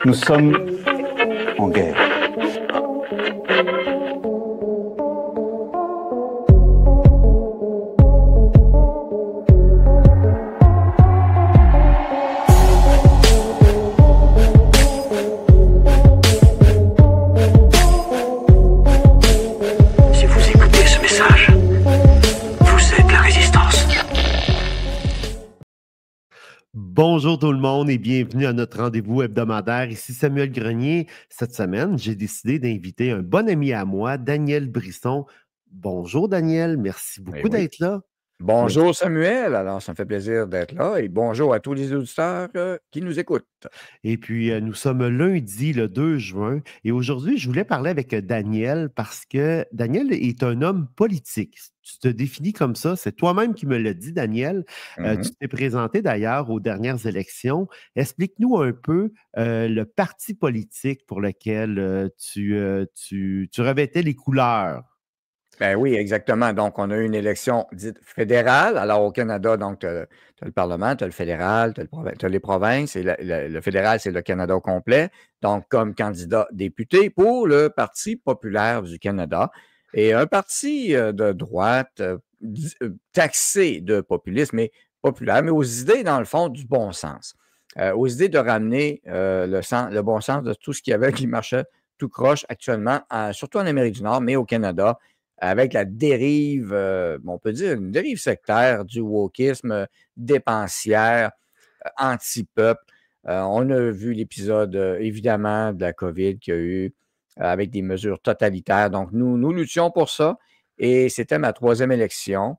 Nous sommes en guerre. Si vous écoutez ce message, vous êtes la résistance. Bonjour tout le monde et bienvenue à notre rendez-vous hebdomadaire. Ici Samuel Grenier. Cette semaine, j'ai décidé d'inviter un bon ami à moi, Daniel Brisson. Bonjour Daniel, merci Eh beaucoup oui. d'être là. Bonjour Samuel, alors ça me fait plaisir d'être là et bonjour à tous les auditeurs qui nous écoutent. Et puis, nous sommes lundi, le 2 juin, et aujourd'hui, je voulais parler avec Daniel parce que Daniel est un homme politique. Tu te définis comme ça, c'est toi-même qui me l'as dit, Daniel. Tu t'es présenté d'ailleurs aux dernières élections. Explique-nous un peu le parti politique pour lequel tu revêtais les couleurs. Ben oui, exactement. Donc, on a eu une élection dite fédérale. Alors, au Canada, donc, tu as le Parlement, tu as le fédéral, tu as les provinces, et le fédéral, c'est le Canada au complet. Donc, comme candidat député pour le Parti populaire du Canada. Et un parti de droite taxé de populisme, mais populaire, mais aux idées, dans le fond, du bon sens. Aux idées de ramener le bon sens de tout ce qu'il y avait qui marchait tout croche actuellement, surtout en Amérique du Nord, mais au Canada, avec la dérive, on peut dire une dérive sectaire du wokisme, dépensière, anti-peuple. On a vu l'épisode, évidemment, de la COVID qu'il y a eu avec des mesures totalitaires. Donc, nous luttions pour ça et c'était ma troisième élection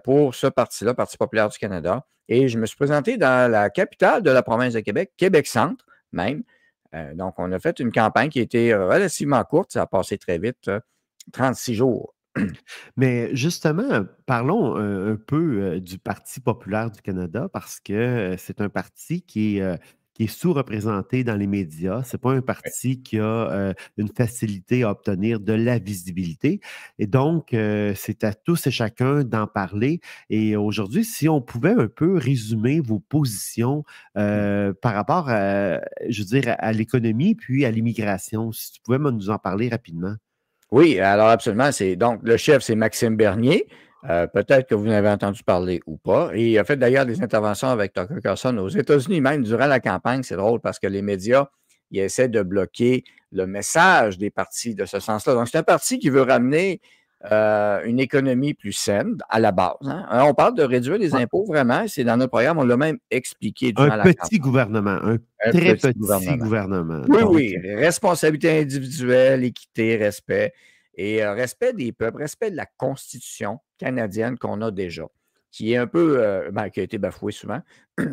pour ce parti-là, Parti populaire du Canada. Et je me suis présenté dans la capitale de la province de Québec, Québec-Centre même. Donc, on a fait une campagne qui a été relativement courte, ça a passé très vite, 36 jours. Mais justement, parlons un peu du Parti populaire du Canada parce que c'est un parti qui est sous-représenté dans les médias. Ce n'est pas un parti qui a une facilité à obtenir de la visibilité. Et donc, c'est à tous et chacun d'en parler. Et aujourd'hui, si on pouvait un peu résumer vos positions par rapport à, je veux dire, à l'économie puis à l'immigration, si tu pouvais nous en parler rapidement. Oui, alors absolument. Donc, le chef, c'est Maxime Bernier. Peut-être que vous en avez entendu parler ou pas. Et il a fait d'ailleurs des interventions avec Tucker Carlson aux États-Unis, même durant la campagne. C'est drôle parce que les médias, ils essaient de bloquer le message des partis de ce sens-là. Donc, c'est un parti qui veut ramener une économie plus saine à la base. Hein. On parle de réduire les impôts, vraiment. C'est dans notre programme. On l'a même expliqué durant la campagne. Un très petit gouvernement. Oui, Donc, oui. Responsabilité individuelle, équité, respect. Et respect des peuples, respect de la Constitution canadienne qu'on a déjà, qui est un peu, qui a été bafouée souvent.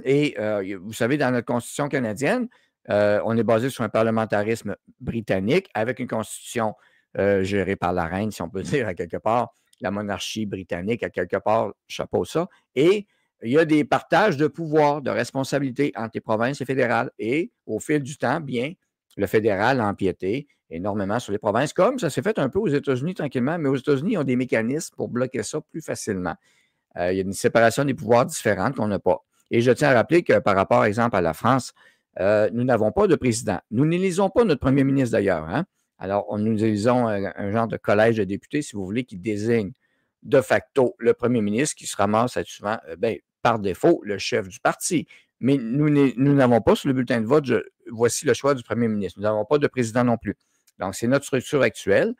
Et vous savez, dans notre Constitution canadienne, on est basé sur un parlementarisme britannique avec une Constitution gérée par la reine, si on peut dire, à quelque part, la monarchie britannique, à quelque part, chapeau ça. Et il y a des partages de pouvoir, de responsabilités entre les provinces et fédérales. Et au fil du temps, bien, le fédéral a empiété énormément sur les provinces, comme ça s'est fait un peu aux États-Unis tranquillement, mais aux États-Unis, ils ont des mécanismes pour bloquer ça plus facilement. Il y a une séparation des pouvoirs différente qu'on n'a pas. Et je tiens à rappeler que par rapport, par exemple, à la France, nous n'avons pas de président. Nous n'élisons pas notre premier ministre d'ailleurs. Hein? Alors, nous élisons un genre de collège de députés, si vous voulez, qui désigne de facto le premier ministre qui se ramasse souvent, par défaut, le chef du parti. Mais nous n'avons pas sur le bulletin de vote, voici le choix du premier ministre. Nous n'avons pas de président non plus. Donc, c'est notre structure actuelle.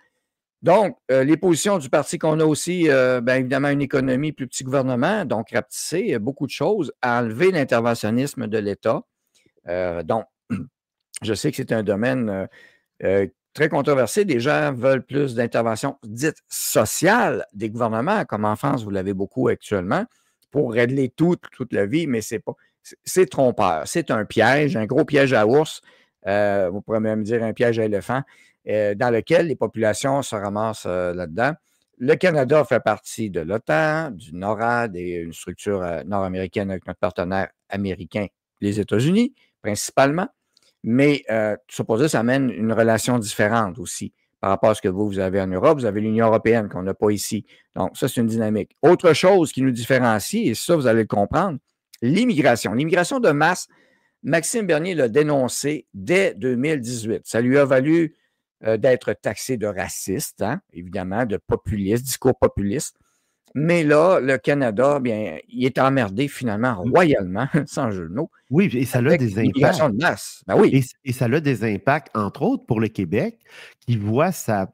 Donc, les positions du parti qu'on a aussi, évidemment, une économie, plus petit gouvernement, donc rapetisser beaucoup de choses, enlever l'interventionnisme de l'État. Donc, je sais que c'est un domaine très controversé. Des gens veulent plus d'intervention dite sociale des gouvernements, comme en France, vous l'avez beaucoup actuellement, pour régler toute la vie, mais c'est trompeur. C'est un piège, un gros piège à ours. Vous pourrez même dire un piège à éléphant, dans lequel les populations se ramassent là-dedans. Le Canada fait partie de l'OTAN, du NORAD et une structure nord-américaine avec notre partenaire américain, les États-Unis, principalement. Mais supposé, ça amène une relation différente aussi par rapport à ce que vous avez en Europe. Vous avez l'Union européenne qu'on n'a pas ici. Donc, ça, c'est une dynamique. Autre chose qui nous différencie, et ça, vous allez le comprendre, l'immigration. L'immigration de masse Maxime Bernier l'a dénoncé dès 2018. Ça lui a valu d'être taxé de raciste, hein, évidemment, de populiste, discours populiste. Mais là, le Canada, bien, il est emmerdé finalement royalement, sans jeu de mots, Oui, et ça a avec des l'immigration impacts. de masse. Ben oui. Et ça a des impacts, entre autres, pour le Québec, qui voit sa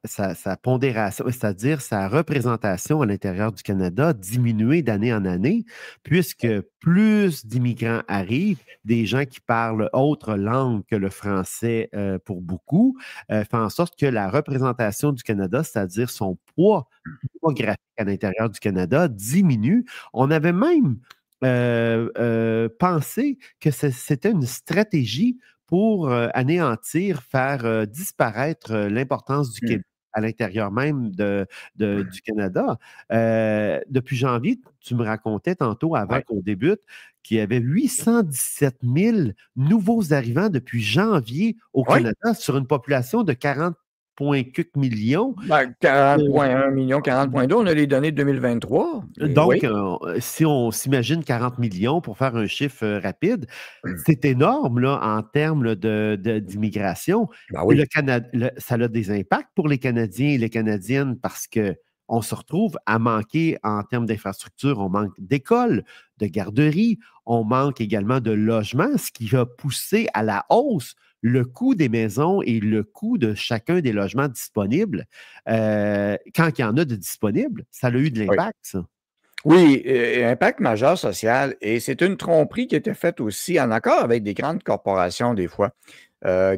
pondération, c'est-à-dire sa représentation à l'intérieur du Canada diminuer d'année en année, puisque plus d'immigrants arrivent, des gens qui parlent autre langue que le français pour beaucoup, fait en sorte que la représentation du Canada, c'est-à-dire son poids démographique à l'intérieur du Canada, diminue. On avait même pensé que c'était une stratégie pour anéantir, faire disparaître l'importance du Québec à l'intérieur même du Canada. Depuis janvier, tu me racontais tantôt, avant Ouais. qu'on débute, qu'il y avait 817 000 nouveaux arrivants depuis janvier au Oui. Canada sur une population de 40,quelques millions. Ben, 40,1 millions, 40,2, on a les données de 2023. Donc, Oui. si on s'imagine 40 millions pour faire un chiffre rapide, c'est énorme là, en termes là, d'immigration. Ben oui. Ça a des impacts pour les Canadiens et les Canadiennes parce qu'on se retrouve à manquer en termes d'infrastructures. On manque d'écoles, de garderies, on manque également de logements, ce qui va pousser à la hausse le coût des maisons et le coût de chacun des logements disponibles. Quand il y en a de disponibles, ça a eu de l'impact, ça. Oui, impact majeur social. Et c'est une tromperie qui était faite aussi en accord avec des grandes corporations, des fois,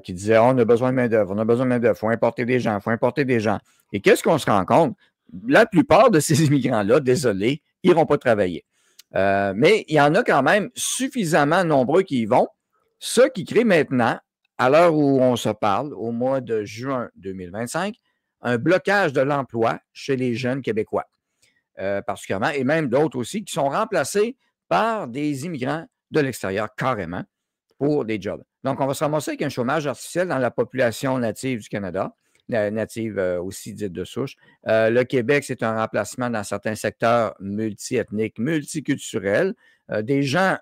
qui disaient on a besoin de main-d'œuvre, on a besoin de main-d'œuvre, il faut importer des gens, il faut importer des gens. Et qu'est-ce qu'on se rend compte? La plupart de ces immigrants-là, désolé, n'iront pas travailler. Mais il y en a quand même suffisamment nombreux qui y vont. Ce qui crée maintenant, à l'heure où on se parle, au mois de juin 2025, un blocage de l'emploi chez les jeunes Québécois. Particulièrement, et même d'autres aussi, qui sont remplacés par des immigrants de l'extérieur carrément pour des jobs. Donc, on va se ramasser avec un chômage artificiel dans la population native du Canada, native aussi dite de souche. Le Québec, c'est un remplacement dans certains secteurs multiethniques, multiculturels, des gens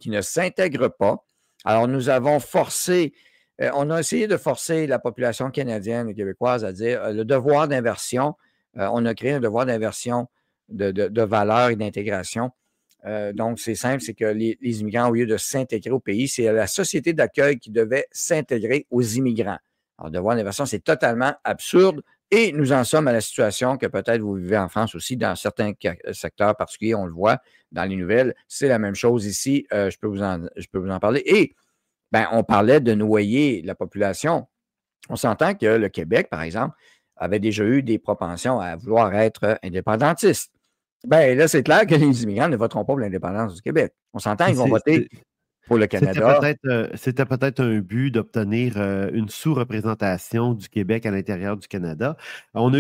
qui ne s'intègrent pas. Alors, nous avons forcé, on a essayé de forcer la population canadienne et québécoise à dire le devoir d'inversion. On a créé un devoir d'inversion de valeurs et d'intégration. Donc, c'est simple, c'est que les immigrants, au lieu de s'intégrer au pays, c'est la société d'accueil qui devait s'intégrer aux immigrants. Alors, devoir d'inversion, c'est totalement absurde et nous en sommes à la situation que peut-être vous vivez en France aussi, dans certains secteurs particuliers, on le voit dans les nouvelles. C'est la même chose ici, je peux vous en parler. Et, ben, on parlait de noyer la population. On s'entend que le Québec, par exemple, avait déjà eu des propensions à vouloir être indépendantiste. Ben là, c'est clair que les immigrants ne voteront pas pour l'indépendance du Québec. On s'entend, ils vont voter pour le Canada. C'était peut-être un but d'obtenir une sous-représentation du Québec à l'intérieur du Canada. On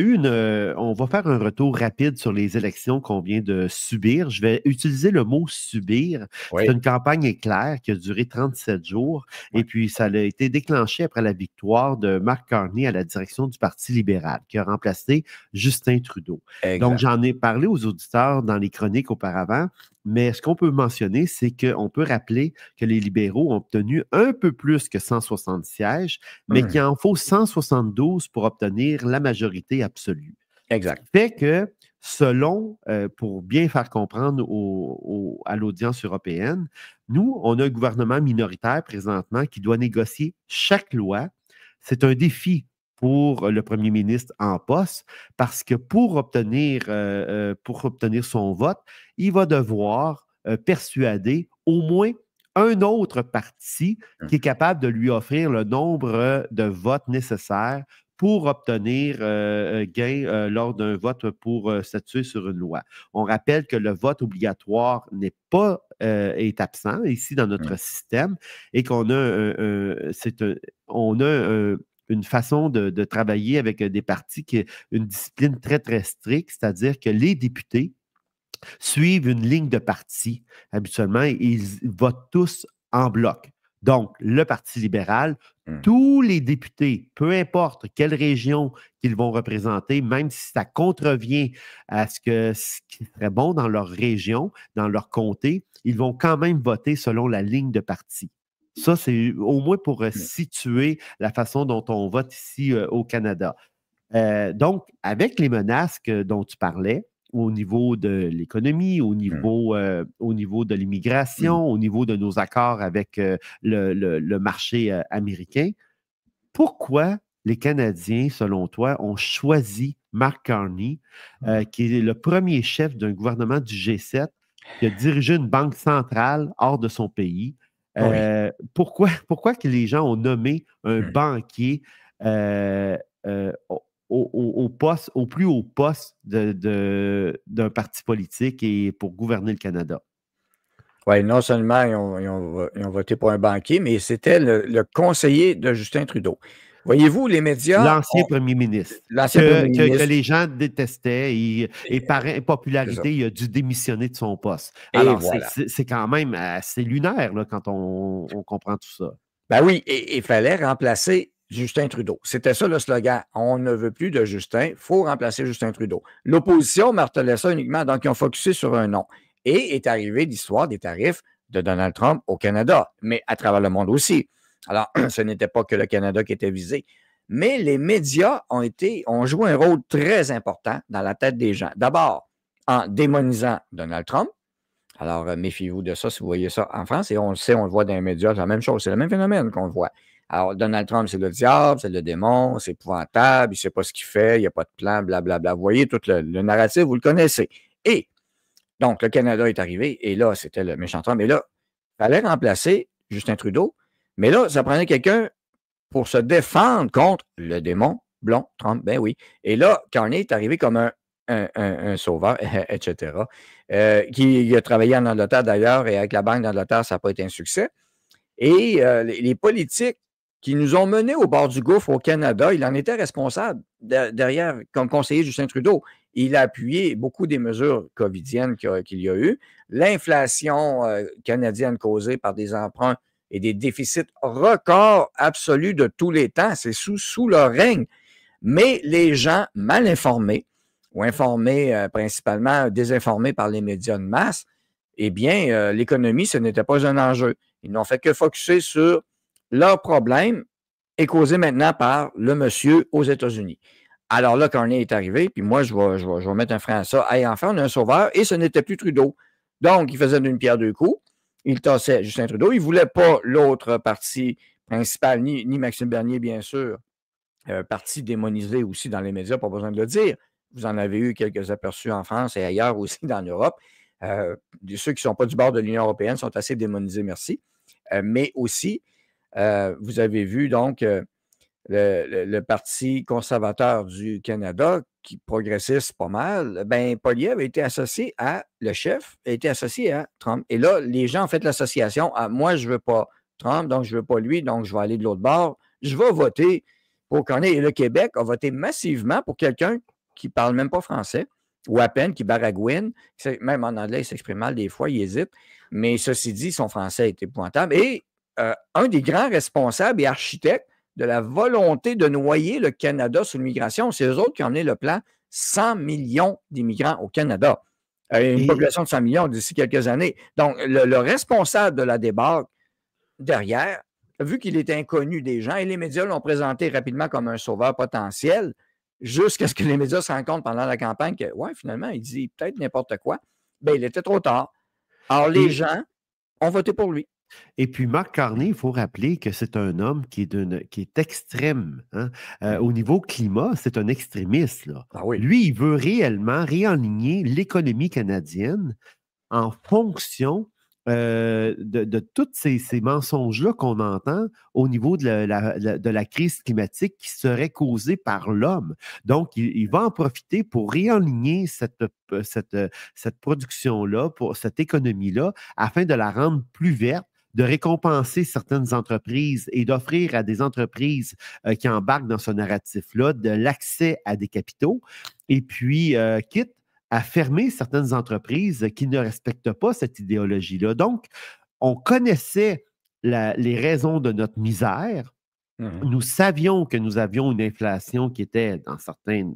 va faire un retour rapide sur les élections qu'on vient de subir. Je vais utiliser le mot subir. Oui. C'est une campagne éclair qui a duré 37 jours et puis ça a été déclenché après la victoire de Mark Carney à la direction du Parti libéral qui a remplacé Justin Trudeau. Exact. Donc, j'en ai parlé aux auditeurs dans les chroniques auparavant. Mais ce qu'on peut mentionner, c'est qu'on peut rappeler que les libéraux ont obtenu un peu plus que 160 sièges, mais qu'il en faut 172 pour obtenir la majorité absolue. Exact. Ce qui fait que, selon, pour bien faire comprendre à l'audience européenne, nous, on a un gouvernement minoritaire présentement qui doit négocier chaque loi. C'est un défi pour le premier ministre en poste, parce que pour obtenir son vote, il va devoir persuader au moins un autre parti qui est capable de lui offrir le nombre de votes nécessaires pour obtenir gain lors d'un vote pour statuer sur une loi. On rappelle que le vote obligatoire est absent ici dans notre système et qu'on a une façon de travailler avec des partis qui est une discipline très, très stricte, c'est-à-dire que les députés suivent une ligne de parti habituellement et ils votent tous en bloc. Donc, le Parti libéral, tous les députés, peu importe quelle région qu'ils vont représenter, même si ça contrevient à ce qui serait bon dans leur région, dans leur comté, ils vont quand même voter selon la ligne de parti. Ça, c'est au moins pour situer la façon dont on vote ici au Canada. Donc, avec les menaces dont tu parlais, au niveau de l'économie, au niveau de l'immigration, au niveau de nos accords avec le marché américain, pourquoi les Canadiens, selon toi, ont choisi Mark Carney, qui est le premier chef d'un gouvernement du G7, qui a dirigé une banque centrale hors de son pays? Pourquoi que les gens ont nommé un banquier au plus haut poste d'un parti politique et pour gouverner le Canada? Oui, non seulement ils ont voté pour un banquier, mais c'était le conseiller de Justin Trudeau. Voyez-vous, les médias... L'ancien premier ministre. L'ancien premier Que ministre. les gens détestaient et par c'est impopularité, il a dû démissionner de son poste. Et Alors, voilà. c'est quand même assez lunaire là, quand on comprend tout ça. Ben oui, et il fallait remplacer Justin Trudeau. C'était ça le slogan. On ne veut plus de Justin, il faut remplacer Justin Trudeau. L'opposition martelait ça uniquement, donc ils ont focusé sur un nom. Et est arrivée l'histoire des tarifs de Donald Trump au Canada, mais à travers le monde aussi. Alors, ce n'était pas que le Canada qui était visé. Mais les médias ont joué un rôle très important dans la tête des gens. D'abord, en démonisant Donald Trump. Alors, méfiez-vous de ça si vous voyez ça en France. Et on le sait, on le voit dans les médias, c'est la même chose. C'est le même phénomène qu'on voit. Alors, Donald Trump, c'est le diable, c'est le démon, c'est épouvantable, il ne sait pas ce qu'il fait, il n'y a pas de plan, blablabla. Vous voyez tout le narratif, vous le connaissez. Et donc, le Canada est arrivé, et là, c'était le méchant Trump. Et là, il fallait remplacer Justin Trudeau. Mais là, ça prenait quelqu'un pour se défendre contre le démon blond Trump. Ben oui. Et là, Carney est arrivé comme un sauveur, etc., qui a travaillé en Angleterre d'ailleurs, et avec la Banque d'Angleterre, ça n'a pas été un succès. Et les politiques qui nous ont menés au bord du gouffre au Canada, il en était responsable derrière, comme conseiller Justin Trudeau. Il a appuyé beaucoup des mesures covidiennes qu'il y a eu. L'inflation canadienne causée par des emprunts et des déficits records absolus de tous les temps, c'est sous leur règne. Mais les gens mal informés, ou informés principalement, désinformés par les médias de masse, eh bien, l'économie, ce n'était pas un enjeu. Ils n'ont fait que focusser sur leur problème est causé maintenant par le monsieur aux États-Unis. Alors là, Carney est arrivé, puis moi, je vais mettre un frein à ça. Hey, enfin, on a un sauveur, et ce n'était plus Trudeau. Donc, il faisait d'une pierre deux coups. Il tassait Justin Trudeau. Il ne voulait pas l'autre parti principal, ni Maxime Bernier, bien sûr. Parti démonisé aussi dans les médias, pas besoin de le dire. Vous en avez eu quelques aperçus en France et ailleurs aussi dans l'Europe. Ceux qui ne sont pas du bord de l'Union européenne sont assez démonisés, merci. Mais aussi, vous avez vu donc le Parti conservateur du Canada, qui progressiste pas mal, ben Poilievre a été associé le chef a été associé à Trump. Et là, les gens ont fait l'association à moi, je ne veux pas Trump, donc je ne veux pas lui, donc je vais aller de l'autre bord. Je vais voter pour Carney. Et le Québec a voté massivement pour quelqu'un qui ne parle même pas français, ou à peine, qui baragouine. Même en anglais, il s'exprime mal des fois, il hésite. Mais ceci dit, son français est épouvantable. Et un des grands responsables et architectes de la volonté de noyer le Canada sur l'immigration, c'est eux autres qui ont amené le plan 100 millions d'immigrants au Canada. Une population de 100 millions d'ici quelques années. Donc, le responsable de la débâcle derrière, vu qu'il était inconnu des gens, et les médias l'ont présenté rapidement comme un sauveur potentiel, jusqu'à ce que les médias se rendent compte pendant la campagne que, ouais, finalement, il dit peut-être n'importe quoi. Bien, il était trop tard. Alors, les gens ont voté pour lui. Et puis, Mark Carney, il faut rappeler que c'est un homme qui est extrême. Hein? Au niveau climat, c'est un extrémiste. Là. Ah oui. Lui, il veut réellement réaligner l'économie canadienne en fonction de tous ces mensonges-là qu'on entend au niveau de la crise climatique qui serait causée par l'homme. Donc, il va en profiter pour réaligner cette production-là, pour cette économie-là, afin de la rendre plus verte, de récompenser certaines entreprises et d'offrir à des entreprises qui embarquent dans ce narratif-là de l'accès à des capitaux. Et puis, quitte à fermer certaines entreprises qui ne respectent pas cette idéologie-là. Donc, on connaissait les raisons de notre misère. Nous savions que nous avions une inflation qui était, dans certains,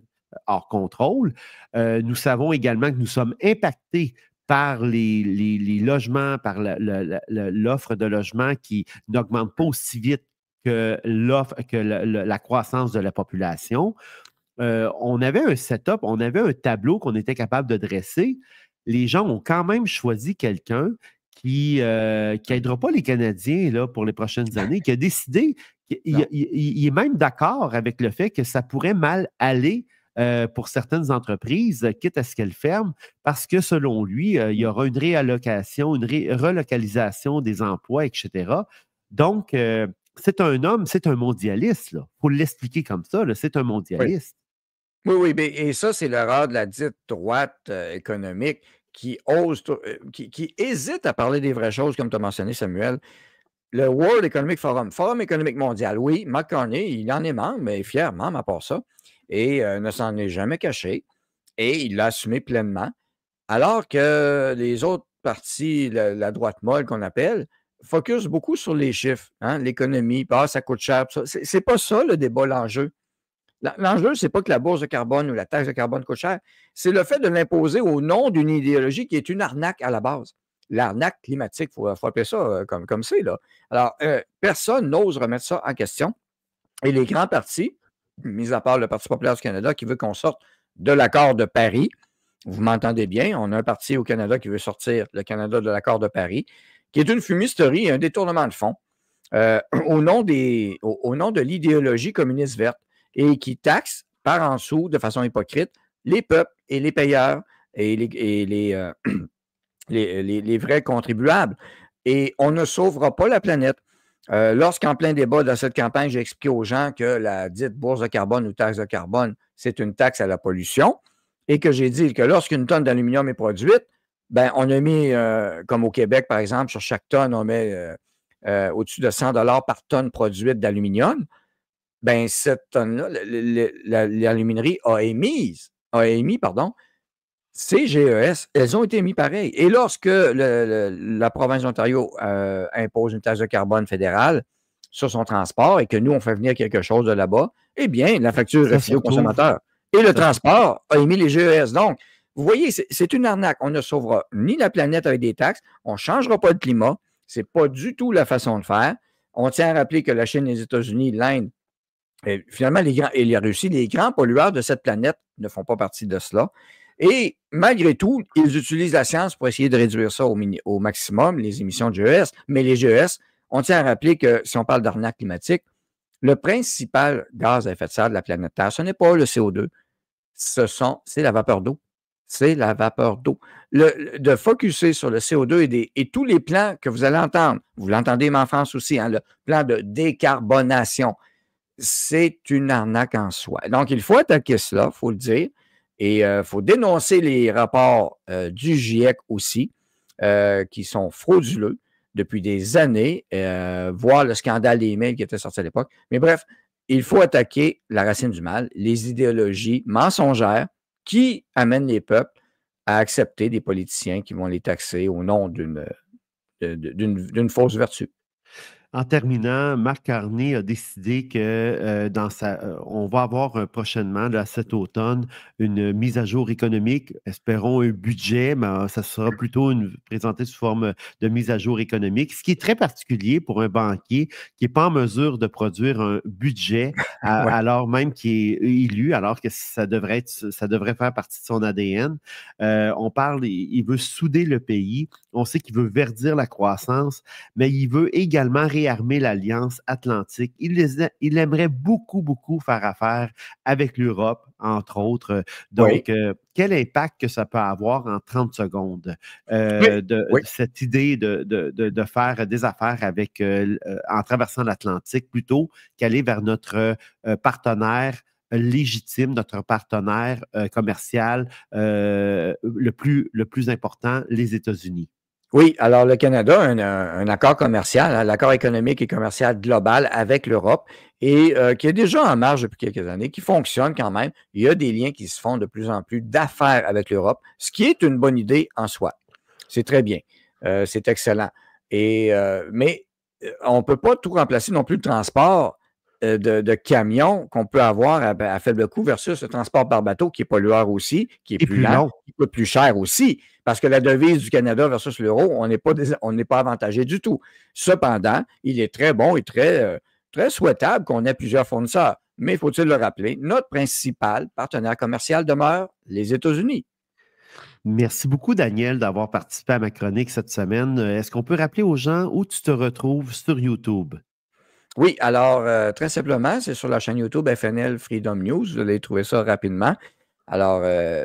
hors contrôle. Nous savons également que nous sommes impactés par les logements, par l'offre de logements qui n'augmente pas aussi vite que la croissance de la population. On avait un setup, on avait un tableau qu'on était capable de dresser. Les gens ont quand même choisi quelqu'un qui n'aidera pas les Canadiens là, pour les prochaines années, qui a décidé, il est même d'accord avec le fait que ça pourrait mal aller pour certaines entreprises, quitte à ce qu'elles ferment, parce que selon lui, il y aura une réallocation, une relocalisation des emplois, etc. Donc, c'est un homme, c'est un mondialiste. Il faut l'expliquer comme ça, là, c'est un mondialiste. Oui, et ça, c'est l'erreur de la dite droite économique qui qui hésite à parler des vraies choses, comme tu as mentionné, Samuel. Le World Economic Forum, Forum économique mondial, oui, Mark Carney, il en est membre, mais fier membre à part ça, et ne s'en est jamais caché, et il l'a assumé pleinement, alors que les autres partis, la droite molle qu'on appelle, focus beaucoup sur les chiffres, hein, l'économie, ça coûte cher. C'est pas ça le débat, l'enjeu. L'enjeu, c'est pas que la bourse de carbone ou la taxe de carbone coûte cher, c'est le fait de l'imposer au nom d'une idéologie qui est une arnaque à la base. L'arnaque climatique, il faut appeler ça comme c'est, là. Alors, personne n'ose remettre ça en question. Et les grands partis, mis à part le Parti populaire du Canada qui veut qu'on sorte de l'accord de Paris, vous m'entendez bien, on a un parti au Canada qui veut sortir le Canada de l'accord de Paris, qui est une fumisterie, un détournement de fonds, au nom de l'idéologie communiste verte, et qui taxe par en dessous, de façon hypocrite, les peuples et les payeurs et les vrais contribuables. Et on ne sauvera pas la planète. Lorsqu'en plein débat dans cette campagne, j'ai expliqué aux gens que la dite bourse de carbone ou taxe de carbone, c'est une taxe à la pollution, et que j'ai dit que lorsqu'une tonne d'aluminium est produite, ben, on a mis, comme au Québec, par exemple, sur chaque tonne, on met au-dessus de 100 $ par tonne produite d'aluminium. Ben, cette tonne-là, l'aluminerie a émis, ces GES, elles ont été émises pareil. Et lorsque la province d'Ontario impose une taxe de carbone fédérale sur son transport et que nous, on fait venir quelque chose de là-bas, eh bien, la facture est refilée au consommateur. Et le transport a émis les GES. Donc, vous voyez, c'est une arnaque. On ne sauvera ni la planète avec des taxes, on ne changera pas le climat. Ce n'est pas du tout la façon de faire. On tient à rappeler que la Chine, les États-Unis, l'Inde, et finalement, et la Russie, les grands pollueurs de cette planète ne font pas partie de cela. Et malgré tout, ils utilisent la science pour essayer de réduire ça au maximum, les émissions de GES. Mais les GES, on tient à rappeler que si on parle d'arnaque climatique, le principal gaz à effet de serre de la planète Terre, ce n'est pas le CO2, c'est la vapeur d'eau. C'est la vapeur d'eau. De focusser sur le CO2 et tous les plans que vous allez entendre, vous l'entendez en France aussi, hein, le plan de décarbonation, c'est une arnaque en soi. Donc, il faut attaquer cela, il faut le dire, et il faut dénoncer les rapports du GIEC aussi, qui sont frauduleux depuis des années, voir le scandale des emails qui était sorti à l'époque. Mais bref, il faut attaquer la racine du mal, les idéologies mensongères qui amènent les peuples à accepter des politiciens qui vont les taxer au nom d'une fausse vertu. En terminant, Mark Carney a décidé que on va avoir prochainement, là, cet automne, une mise à jour économique. Espérons un budget, mais ça sera plutôt présenté sous forme de mise à jour économique, ce qui est très particulier pour un banquier qui n'est pas en mesure de produire un budget alors même qu'il est élu, alors que ça devrait faire partie de son ADN. On parle, il veut souder le pays. On sait qu'il veut verdir la croissance, mais il veut également réarmer l'Alliance Atlantique. Il aimerait beaucoup, beaucoup faire affaire avec l'Europe, entre autres. Donc, quel impact que ça peut avoir en 30 secondes cette idée de faire des affaires en traversant l'Atlantique plutôt qu'aller vers notre partenaire légitime, notre partenaire commercial le plus important, les États-Unis. Oui, alors le Canada a un accord commercial, hein, l'accord économique et commercial global avec l'Europe et qui est déjà en marche depuis quelques années, qui fonctionne quand même. Il y a des liens qui se font de plus en plus d'affaires avec l'Europe, ce qui est une bonne idée en soi. C'est très bien. C'est excellent. Mais on ne peut pas tout remplacer non plus le transport de camions qu'on peut avoir à faible coût versus le transport par bateau qui est pollueur aussi, qui est plus lent, qui coûte plus cher aussi. Parce que la devise du Canada versus l'euro, on n'est pas avantagé du tout. Cependant, il est très bon et très, très souhaitable qu'on ait plusieurs fournisseurs. Mais faut-il le rappeler, notre principal partenaire commercial demeure les États-Unis. Merci beaucoup, Daniel, d'avoir participé à ma chronique cette semaine. Est-ce qu'on peut rappeler aux gens où tu te retrouves sur YouTube? Oui, alors, très simplement, c'est sur la chaîne YouTube FNL Freedom News. Vous allez trouver ça rapidement. Alors,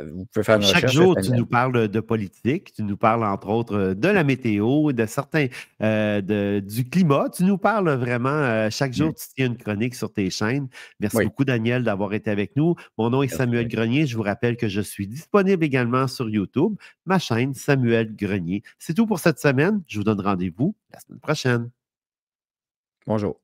vous pouvez faire une Chaque recherche jour, tu FNL. nous parles de politique, tu nous parles entre autres de la météo, de certains, du climat. Tu nous parles vraiment, chaque jour, tu tiens une chronique sur tes chaînes. Merci Oui, beaucoup, Daniel, d'avoir été avec nous. Mon nom est merci Samuel bien. Grenier. Je vous rappelle que je suis disponible également sur YouTube, ma chaîne Samuel Grenier. C'est tout pour cette semaine. Je vous donne rendez-vous la semaine prochaine. Bonjour.